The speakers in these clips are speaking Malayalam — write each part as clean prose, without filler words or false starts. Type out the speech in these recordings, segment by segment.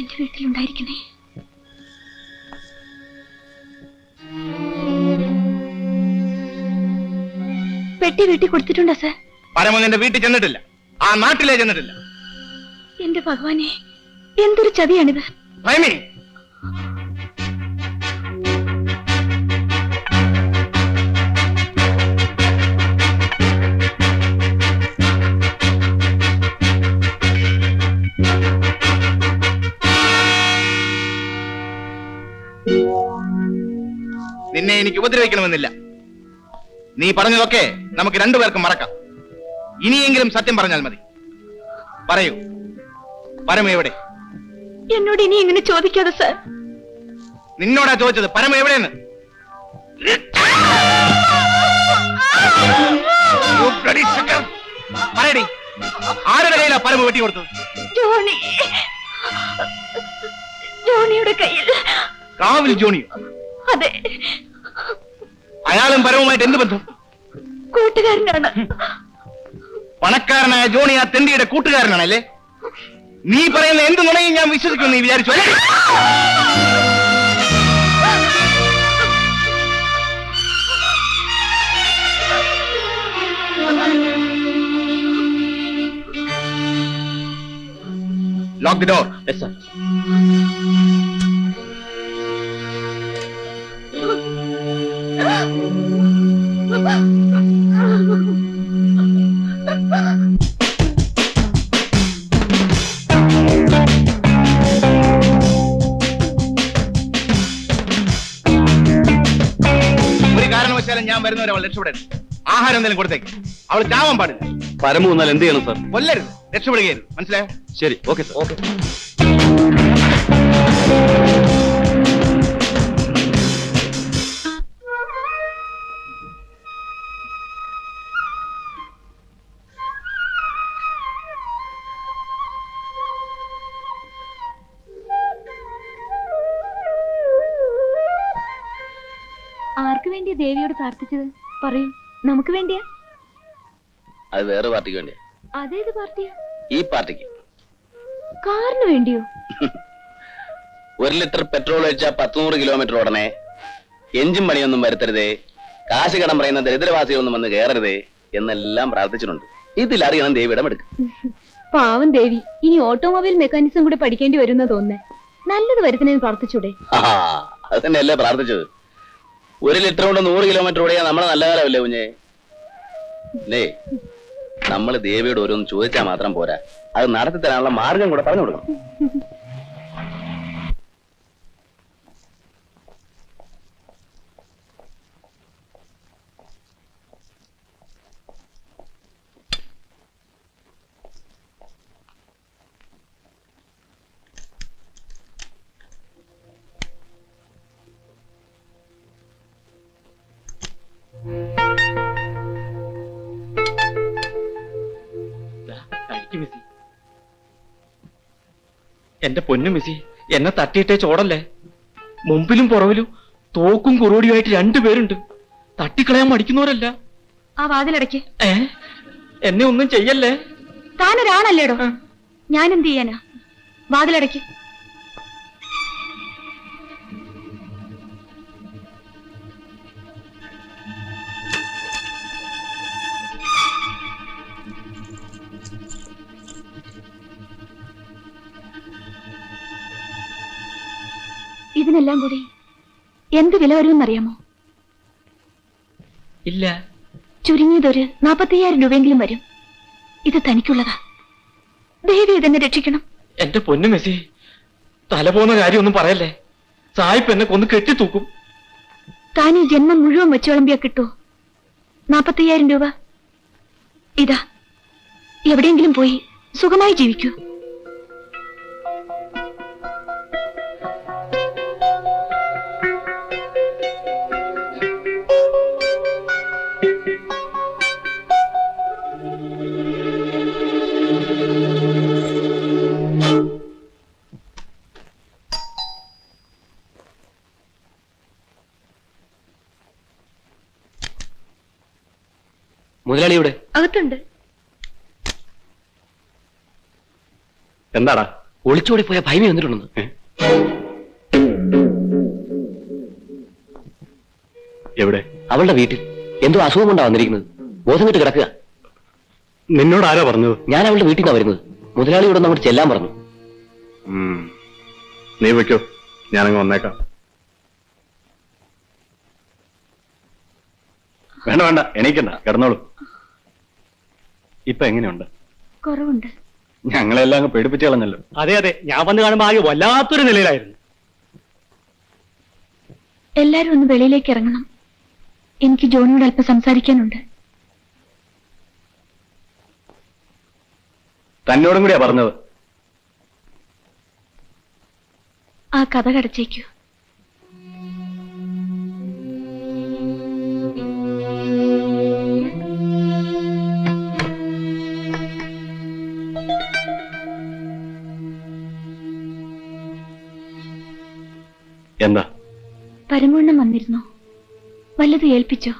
എന്റെ വീട്ടിലുണ്ടായിരിക്കണേ. പെട്ടി വീട്ടിൽ കൊടുത്തിട്ടുണ്ടോ സാർ? പരമ നിന്റെ വീട്ടിൽ ചെന്നിട്ടില്ല, ആ നാട്ടിലേ ചെന്നിട്ടില്ല. എന്റെ ഭഗവാനെ, എന്തൊരു ചതിയാണിത്. ഭയമേ, നിന്നെ എനിക്ക് ഉപദ്രവിക്കണമെന്നില്ല. നീ പറഞ്ഞതൊക്കെ നമുക്ക് രണ്ടുപേർക്കും മറക്കാം. ഇനിയെങ്കിലും സത്യം പറഞ്ഞാൽ മതി. പറയൂ, പരമ എവിടെ? എന്നോട് ഇനി ഇങ്ങനെ ചോദിക്കാതെ സാർ. നിന്നോടാ ചോദിച്ചത്, പരമ എവിടെയെന്ന്. പറയടി, ആരുടെ കയ്യിലാ പരമ വെട്ടി കൊടുത്തത്? ജോണിയുടെ കയ്യിൽ. കാവിൽ ജോണിയോ? അതെ. അയാളും പരവുമായിട്ട് എന്ത് ബന്ധം? കൂട്ടുകാരനാണ്. പണക്കാരനായ ജോണി ആ തെണ്ടിയുടെ കൂട്ടുകാരനാണല്ലേ? നീ പറയുന്ന എന്ത് നുണയും ഞാൻ വിശ്വസിക്കും നീ വിചാരിച്ചു അല്ലേ? Lock the door. Yes sir. ഒരു കാരണവശാലും ഞാൻ വരുന്നവരെ അവൾ രക്ഷപ്പെടരുത്. ആഹാരം എന്തെങ്കിലും കൊടുത്തേക്ക്. അവൾ ചാവാൻ പാടില്ല. പരമ വന്നാൽ എന്ത് ചെയ്യണം സാർ? കൊല്ലരുത്, രക്ഷപ്പെടുകയായിരുന്നു. മനസ്സിലായോ? ശരി, ഓക്കെ സാർ. ഓക്കെ. ആർക്ക് വേണ്ടിയാ ദേവിയോട് പ്രാർത്ഥിച്ചത്? പറയൂ. നമുക്ക് വേണ്ടിയാ? അത് വേറെ പാർട്ടിക്ക് വേണ്ടിയാ. അതേത് പാർട്ടിയാ? ഈ പാർട്ടിക്ക്. കാറിന് വേണ്ടിയോ? 1 ലിറ്റർ പെട്രോൾ ഒഴിച്ചാൽ 100 കിലോമീറ്റർ ഓടണേ, എഞ്ചിൻ പണിയൊന്നും വരുത്തരുതേ, കാശ് കടം പറയുന്ന ദരിദ്രവാസികളൊന്നും വന്ന് കയറരുതേ എന്നെല്ലാം പ്രാർത്ഥിച്ചിട്ടുണ്ട്. ഇതിലറിയണം ദേവിയുടെ എടുക്കും. പാവം ദേവി, ഇനി ഓട്ടോമൊബൈൽ മെക്കാനിസം കൂടെ പഠിക്കേണ്ടി വരുന്ന തോന്നുന്നേ. നല്ലത് വരുത്തുന്നതിന് പ്രാർത്ഥിച്ചൂടെ? അത് തന്നെയല്ലേ പ്രാർത്ഥിച്ചത്. 1 ലിറ്റർ കൊണ്ട് 100 കിലോമീറ്റർ ഓടിയാൽ നമ്മളെ നല്ല കാലമല്ലേ കുഞ്ഞേ? അല്ലേ? നമ്മൾ ദേവിയോട് ഓരോന്ന് ചോദിച്ചാൽ മാത്രം പോരാ, അത് നടത്തി തരാനുള്ള മാർഗം കൂടെ പറഞ്ഞു കൊടുക്കണം. എന്റെ പൊന്നു മിസി, എന്നെ തട്ടിയിട്ടേ ചോടല്ലേ. മുമ്പിലും പുറവിലും തോക്കും കുറുടിയുമായിട്ട് 2 പേരുണ്ട്. തട്ടിക്കളയാൻ മടിക്കുന്നവരല്ല. ആ വാതിലടയ്ക്ക്. എന്നെ ഒന്നും ചെയ്യല്ലേ. താനൊരാണല്ലേടോ, ഞാൻ എന്ത് ചെയ്യാനാ? വാതിലടയ്ക്ക്. ഇതിനെല്ലാം കൂടി എന്ത് വില വരുമെന്നറിയാമോ? ഇല്ല. ചുരുങ്ങിയതൊരു 45,000 രൂപയെങ്കിലും വരും. ഇത് തനിക്കുള്ളതാ. ദേവി ഇതെന്നെ രക്ഷിക്കണം. എന്റെ പൊന്നു മെസ്സി, തല പോകുന്ന കാര്യമൊന്നും പറയല്ലേ. സായിപ്പ് എന്നെ കൊന്ന് കെട്ടിത്തൂക്കും. താൻ ഈ ജന്മം മുഴുവൻ വെച്ച് വിളമ്പിയാ കിട്ടൂ 45,000 രൂപ. ഇതാ, എവിടെയെങ്കിലും പോയി സുഖമായി ജീവിക്കൂ. മുതലാളിയുടെ അകത്തുണ്ട്. എന്താടാ ഒളിച്ചോടി പോയ ഭൈമി വന്നിട്ടുണ്ടെന്ന്. എവിടെ? അവളുടെ വീട്ടിൽ. എന്തോ അസുഖം കൊണ്ടാ വന്നിരിക്കുന്നത്. ബോധം വിട്ട് കിടക്കുക. നിന്നോട് ആരാ പറഞ്ഞത്? ഞാൻ അവളുടെ വീട്ടിൽ നിന്നാ വരുന്നത്. മുതലാളിയോട് അങ്ങോട്ട് ചെല്ലാൻ പറഞ്ഞു. നീ വെക്കോ, ഞാനങ്ങ് വന്നേക്കാം. വേണ്ട വേണ്ട, എണീക്കണ്ട, കിടന്നോളൂ. ഇപ്പൊ എങ്ങനെയുണ്ട്? കുറവുണ്ട്. ഞങ്ങളെല്ലാം അങ്ങ് പേടിപ്പിച്ചു കളഞ്ഞല്ലോ. അതെ അതെ, ഞാൻ വന്ന് കാണുമ്പോൾ ആകെ വല്ലാത്തൊരു നിലയിലായിരുന്നു. എല്ലാരും ഒന്ന് വെളിയിലേക്ക് ഇറങ്ങണം. എനിക്ക് ജോണിയോട് അല്പം സംസാരിക്കാനുണ്ട്. തന്നോടും കൂടിയാ പറഞ്ഞത്. ആ കഥ കടച്ചേക്കൂ. എന്താ? പരമോണ്ണം വന്നിരുന്നോ? വല്ലത് ഏൽപ്പിച്ചോ?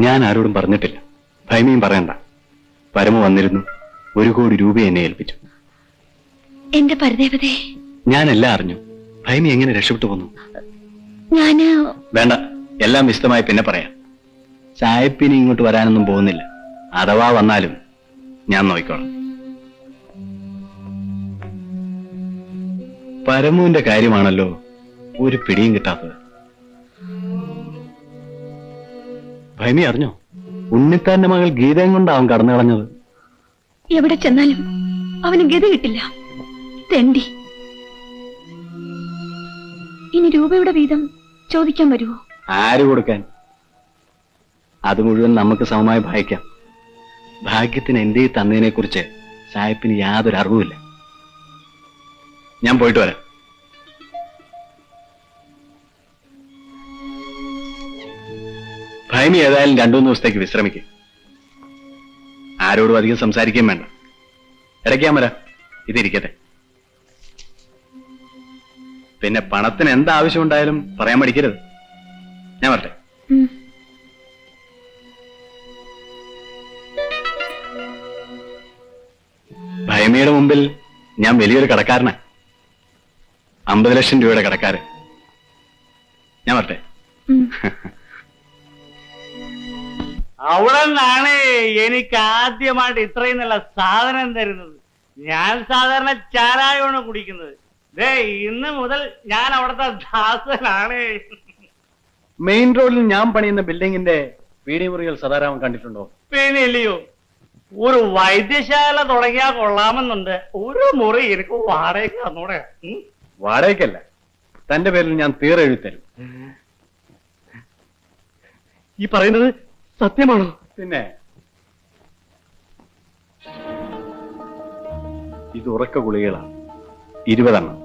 ഞാൻ ആരോടും പറഞ്ഞിട്ടില്ല. ഭൈമിയും പറയണ്ട. പരമ വന്നിരുന്നു. 1 കോടി രൂപ എന്നെ ഏൽപ്പിച്ചു. എന്റെ പരദേവതേ, ഞാനെല്ലാം അറിഞ്ഞു. ഭൈമി എങ്ങനെ രക്ഷപ്പെട്ടു പോന്നു? ഞാന് വേണ്ട, എല്ലാം വിശദമായി പിന്നെ പറയാം. സായിപ്പിനി ഇങ്ങോട്ട് വരാനൊന്നും പോകുന്നില്ല. അഥവാ വന്നാലും ഞാൻ നോക്കിക്കോളാം. പരമുവിന്റെ കാര്യമാണല്ലോ ഒരു പിടിയും കിട്ടാത്തത്. ഭൈമി അറിഞ്ഞോ? ഉണ്ണിത്താന്റെ മകൾ ഗീതയും കൊണ്ടാവും കടന്നു കളഞ്ഞത്. എവിടെ ചെന്നാലും അവന് ഗതി കിട്ടില്ല. തെണ്ടി. ഇനി രൂപയുടെ വീതം ചോദിക്കാൻ വരുമോ? ആര് കൊടുക്കാൻ? അത് മുഴുവൻ നമുക്ക് സമമായി ഭാഗിക്കാം. ഭാഗ്യത്തിന് എന്റെ ഈ തന്നതിനെ കുറിച്ച് സായിപ്പിന് യാതൊരു അറിവുമില്ല. ഞാൻ പോയിട്ട് വരാം. ഭൈമി ഏതായാലും 2-3 ദിവസത്തേക്ക് വിശ്രമിക്കും. ആരോടും അധികം സംസാരിക്കുകയും വേണ്ട. ഇടയ്ക്ക് ഞാൻ വരാം. ഇതിരിക്കട്ടെ. പിന്നെ പണത്തിന് എന്താവശ്യമുണ്ടായാലും പറയാൻ മടിക്കരുത്. ഞാൻ വരട്ടെ. ഭൈമിയുടെ മുമ്പിൽ ഞാൻ വലിയൊരു കടക്കാരനാ. 50 ലക്ഷം രൂപയുടെ കടക്കാരൻ. ഞാൻ വരട്ടെ. അവിടെ നിന്നാണ് എനിക്ക് ആദ്യമായിട്ട് ഇത്രയും നല്ല സാധനം തരുന്നത്. ഞാൻ സാധാരണ ചാരായമാണ് കുടിക്കുന്നത്. ദേ ഇന്ന് മുതൽ ഞാൻ അവിടുത്തെ ദാസനാണ്. മെയിൻ റോഡിൽ ഞാൻ പണിയുന്ന ബിൽഡിങ്ങിന്റെ പീടിമുറികൾ സദാരാമൻ കണ്ടിട്ടുണ്ടോ? പിന്നെ ഇല്ലയോ, ഒരു വൈദ്യശാല തുടങ്ങിയാൽ കൊള്ളാമെന്നുണ്ട്. ഒരു മുറി എനിക്ക് വാടകയ്ക്ക് തന്നൂടെ? വാടകയ്ക്കല്ല, തന്റെ പേരിൽ ഞാൻ തീരെഴുത്തരും. ഈ പറയുന്നത് സത്യമാണോ? പിന്നെ ഇത് ഉറക്ക ഗുളികളാണ്. 20 എണ്ണം.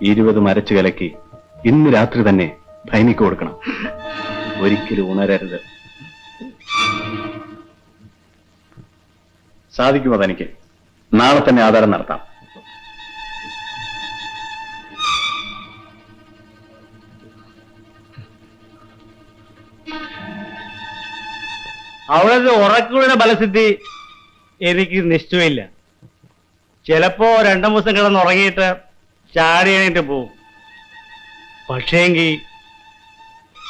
20 മരച്ചു കലക്കി ഇന്ന് രാത്രി തന്നെ ഭൈമിക്ക് കൊടുക്കണം. ഒരിക്കലും ഉണരരുത്. സാധിക്കുമോ തനിക്ക്? നാളെ തന്നെ ആധാരം നടത്താം. അവിടുത്തെ ഉറക്കുകളുടെ ബലസിദ്ധി എനിക്ക് നിശ്ചയമില്ല. ചിലപ്പോ 2 ദിവസം കിടന്നുറങ്ങിയിട്ട് ചാടി എണീറ്റ് പോവും. പക്ഷേങ്കിൽ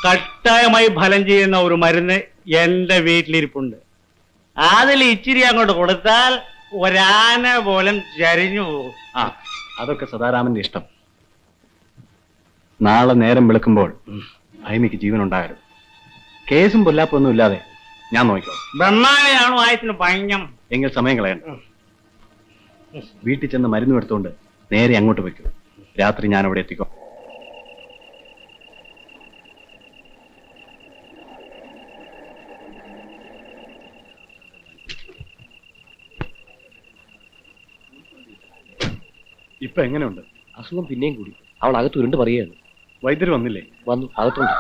കട്ടായമായി ഫലം ചെയ്യുന്ന ഒരു മരുന്ന് എന്റെ വീട്ടിലിരിപ്പുണ്ട്. അതിൽ ഇച്ചിരി അങ്ങോട്ട് കൊടുത്താൽ ഒരാന പോലും ചരിഞ്ഞു പോകും. ആ, അതൊക്കെ സദാരാമന്റെ ഇഷ്ടം. നാളെ നേരം വെളുക്കുമ്പോൾ ഭൈമിക്ക് ജീവൻ ഉണ്ടാകരുത്. കേസും പൊല്ലാപ്പൊന്നും ഇല്ലാതെ ഞാൻ നോക്കിക്കോ. ബ്രഹ്മാവിനാണോ ആയത്തിന് ഭയങ്കരം? എങ്കിൽ സമയം കളയണ്ട. വീട്ടിൽ ചെന്ന് മരുന്ന് എടുത്തുകൊണ്ട് നേരെ അങ്ങോട്ട് വയ്ക്കൂ. രാത്രി ഞാൻ അവിടെ എത്തിക്കോ. ഇപ്പൊ എങ്ങനെയുണ്ട്? അസുഖം പിന്നെയും കൂടി. അവൾ അകത്ത് ഉരുണ്ട് പറയുകയാണ്. വൈദ്യര് വന്നില്ലേ? വന്നു, അകത്തുണ്ട്.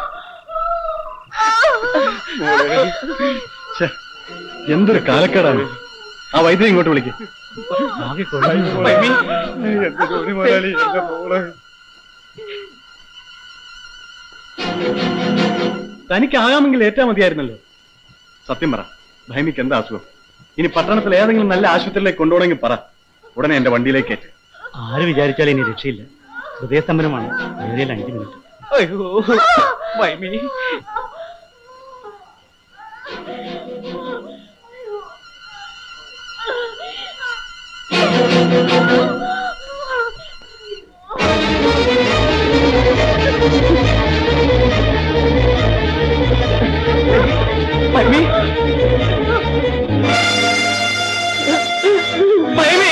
ഛെ, എന്തൊരു കാലക്കേടാണ്. ആ വൈദ്യുതി ഇങ്ങോട്ട് വിളിക്കും. തനിക്കാകാമെങ്കിൽ ഏറ്റാ മതിയായിരുന്നല്ലോ. സത്യം പറ, ഭൈമിക്ക് എന്താ അസുഖം? ഇനി പട്ടണത്തിൽ ഏതെങ്കിലും നല്ല ആശുപത്രിയിലേക്ക് കൊണ്ടുപോകണമെങ്കിൽ പറ. ഉടനെ എന്റെ വണ്ടിയിലേക്ക് ഏറ്റ്. ആര് വിചാരിച്ചാലും ഇനി രക്ഷയില്ല. ഹൃദയസ്തംഭനമാണ്. ഏറിയാൽ 5 മിനിറ്റ്. അയ്യോ മൈമി, മൈമി, മൈമി.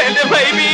എന്റെ മൈമി.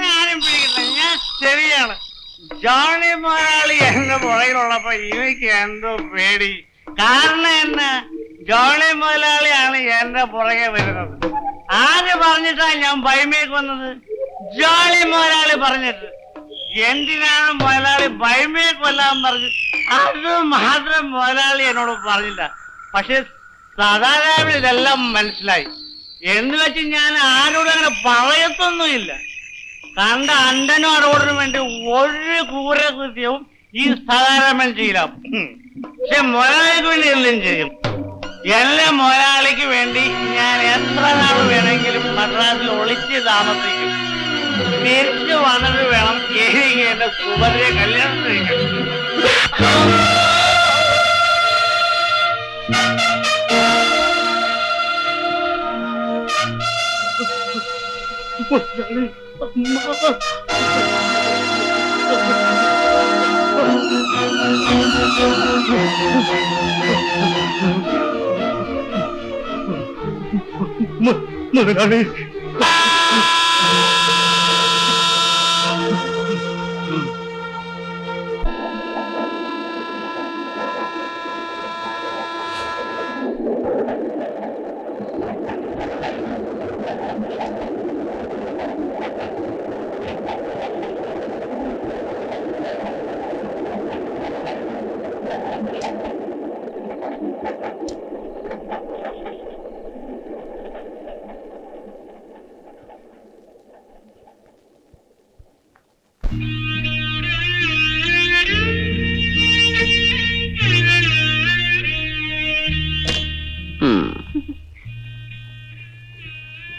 ഞാനും പിടിക്കില്ല, ഞാൻ ശരിയാണ്. ജോണി മുതലാളി എന്റെ പുറകിലുള്ളപ്പോ എനിക്ക് എന്തോ പേടി. കാരണം എന്നാ, ജോണി മുതലാളിയാണ് എന്റെ പുറകെ വരുന്നത്. ആര് പറഞ്ഞിട്ടാ ഞാൻ ബൈമേക്ക് വന്നത്? ജോണി മുതലാളി പറഞ്ഞിട്ട്. എന്തിനാണ് മുതലാളി ബൈമേക്ക് വല്ലാൻ പറഞ്ഞു? അത് മാത്രം മുതലാളി എന്നോട് പറഞ്ഞില്ല. പക്ഷെ സാധാരണ ഇതെല്ലാം മനസ്സിലായി. എന്ന് വെച്ച് ഞാൻ ആരോടും അങ്ങനെ പറയത്തൊന്നുമില്ല. കണ്ട അണ്ടനും അറോടിനും വേണ്ടി ഒരു ക്രൂരകൃത്യവും ഈ സാധാരണ ചെയ്യില്ല. പക്ഷെ മുതലാളിക്ക് വേണ്ടി എല്ലാം ചെയ്യും. എല്ലാ മുതലാളിക്ക് വേണ്ടി ഞാൻ എത്ര നാൾ വേണമെങ്കിലും മദ്രാസിൽ ഒളിച്ച് താമസിക്കും. തിരിച്ചു വന്നിട്ട് വേണം എനിക്ക് എന്റെ സുഭദ്രയെ കല്യാണം കഴിക്കാൻ. മുതലാളി,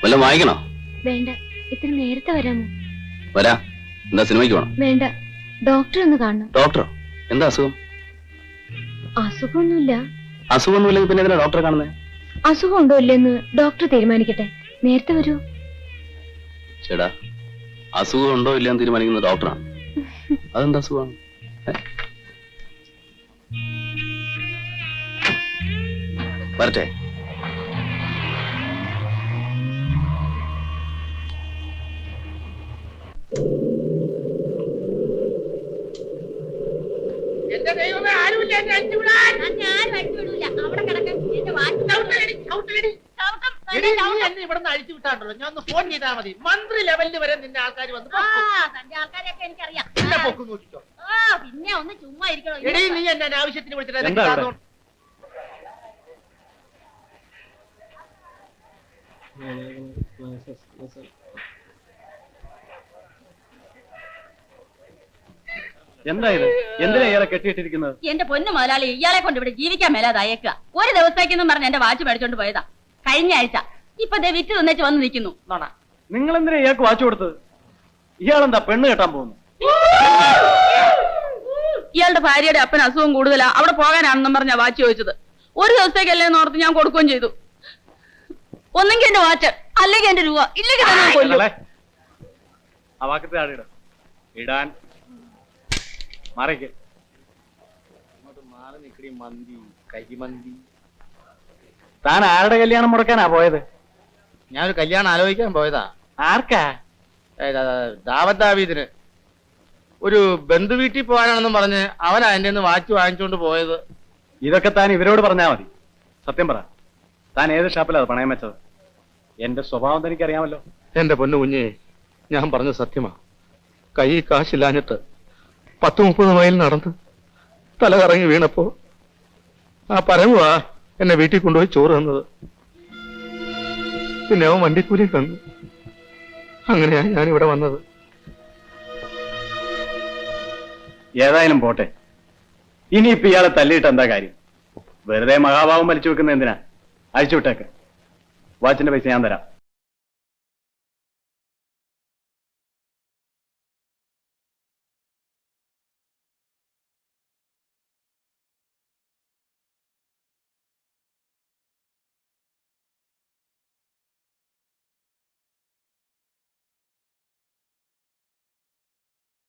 വല്ലതും വായിക്കണോ? വേണ്ട, ഇത്ര നേരത്തെ വരാമോ? വരാ. എന്താ സിനിമയ്ക്ക് വേണം? വേണ്ട, ഡോക്ടർ ഒന്ന് കാണണം. ഡോക്ടറോ? എന്താ അസുഖം? അസുഖമൊന്നുമില്ല. അസുഖമൊന്നുമില്ലെങ്കിൽ പിന്നെ എന്തിനാ ഡോക്ടറെ കാണുന്നത്? അസുഖം ഉണ്ടോ ഇല്ലെന്ന് ഡോക്ടർ തീരുമാനിക്കട്ടെ. നേരത്തെ വരൂ. ചേടാ, അസുഖം ഉണ്ടോ ഇല്ലയെന്ന് തീരുമാനിക്കുന്നത് ഡോക്ടറാണ്. അതെന്താ അസുഖമാണ്? വരട്ടെ. എന്റെ ദൈവമേ, ആരുമില്ല എന്നെ അടിച്ചുവിടാൻ. ആരും അടിച്ചുവിടൂല. അവിടെ കിടക്കാൻ എന്റെ എന്നെ ഇവിടെ നിന്ന് അഴിച്ചു വിട്ടാണ്ടല്ലോ. ഞാൻ ഒന്ന് ഫോൺ ചെയ്താൽ മതി. മന്ത്രി ലെവലിൽ വരെ നിന്റെ ആൾക്കാർ വന്ന് തന്റെ ആൾക്കാരെയൊക്കെ എനിക്കറിയാം. പിന്നെ പൊക്കും നോക്കിക്കോ. പിന്നെ ഒന്ന് ചുമ്മാ ഇരിക്കണോ? എടീ, നീ എന്നെ ആവശ്യത്തിന് വിളിച്ചിട്ട് എന്താ ഇത്? എന്തിനാ ഇയാളെ കെട്ടിയിട്ടിരിക്കുന്നത്? എന്റെ പൊന്നു മുതലാളി, ഇയാളെ കൊണ്ട് ഇവിടെ ജീവിക്കാൻ മേലാതയക്കുക. ഒരു ദിവസത്തേക്കെന്നും പറഞ്ഞ് എന്റെ വാച്ച് മേടിച്ചോണ്ട് പോയതാ കഴിഞ്ഞ ആഴ്ച. ഇപ്പൊ ദേ വിറ്റ് തന്നേച്ച് വന്ന് നിൽക്കുന്നു. നിങ്ങൾ എന്തിനാ ഇയാൾക്ക് വാച്ച് കൊടുത്തത്? ഇയാളെന്താ പെണ്ണ് കെട്ടാൻ പോകുന്നു? ഇയാളുടെ ഭാര്യയുടെ അപ്പന് അസുഖം കൂടുതലാ, അവിടെ പോകാനാണെന്നും പറഞ്ഞാ വാച്ച് ചോദിച്ചത്. ഒരു ദിവസത്തേക്കല്ലേ ഓർത്ത് ഞാൻ കൊടുക്കുകയും ചെയ്തു. ഒന്നെങ്കിൽ എന്റെ വാച്ച്, അല്ലെങ്കിൽ എന്റെ രൂപ, ഇല്ലെങ്കിൽ തന്നെ കൊല്ലും. ആ വാക്കത്തെ ആടിട ഇടാൻ മറയ്ക്ക്. താൻ ആരുടെ കല്യാണം മുടക്കാനാ പോയത്? ഞാനൊരു കല്യാണം ആലോചിക്കാൻ പോയതാ. ആർക്കാ? ദാവത്ത് ദാവീദിന്. ഒരു ബന്ധു വീട്ടിൽ പോകാനാണെന്നും പറഞ്ഞ് അവനാ എന്റെ നിന്ന് വാച്ച് വാങ്ങിച്ചോണ്ട് പോയത്. ഇതൊക്കെ താൻ ഇവരോട് പറഞ്ഞാൽ മതി. സത്യം പറ, താൻ ഏത് ഷാപ്പിലാണ് പണയം വെച്ചത്? എന്റെ സ്വഭാവം തനിക്കറിയാമല്ലോ. എന്റെ പൊന്നു കുഞ്ഞേ, ഞാൻ പറഞ്ഞ സത്യമാ. കൈ കാശില്ലാഞ്ഞിട്ട് 10-30 മൈൽ നടന്ന് തല കറങ്ങി വീണപ്പോ ആ പരമുവാ എന്നെ വീട്ടിൽ കൊണ്ടുപോയി ചോറ് തന്നത്. പിന്നെ അവൻ വണ്ടിക്കൂലി തന്നു. അങ്ങനെയാ ഞാൻ ഇവിടെ വന്നത്. ഏതായാലും പോട്ടെ. ഇനിയിപ്പോ ഇയാളെ തല്ലിയിട്ട് എന്താ കാര്യം? വെറുതെ മഹാഭാവം വലിച്ചു വെക്കുന്ന എന്തിനാ? അഴിച്ചുവിട്ടേക്ക്. വാച്ചിന്റെ പൈസ ഞാൻ തരാം.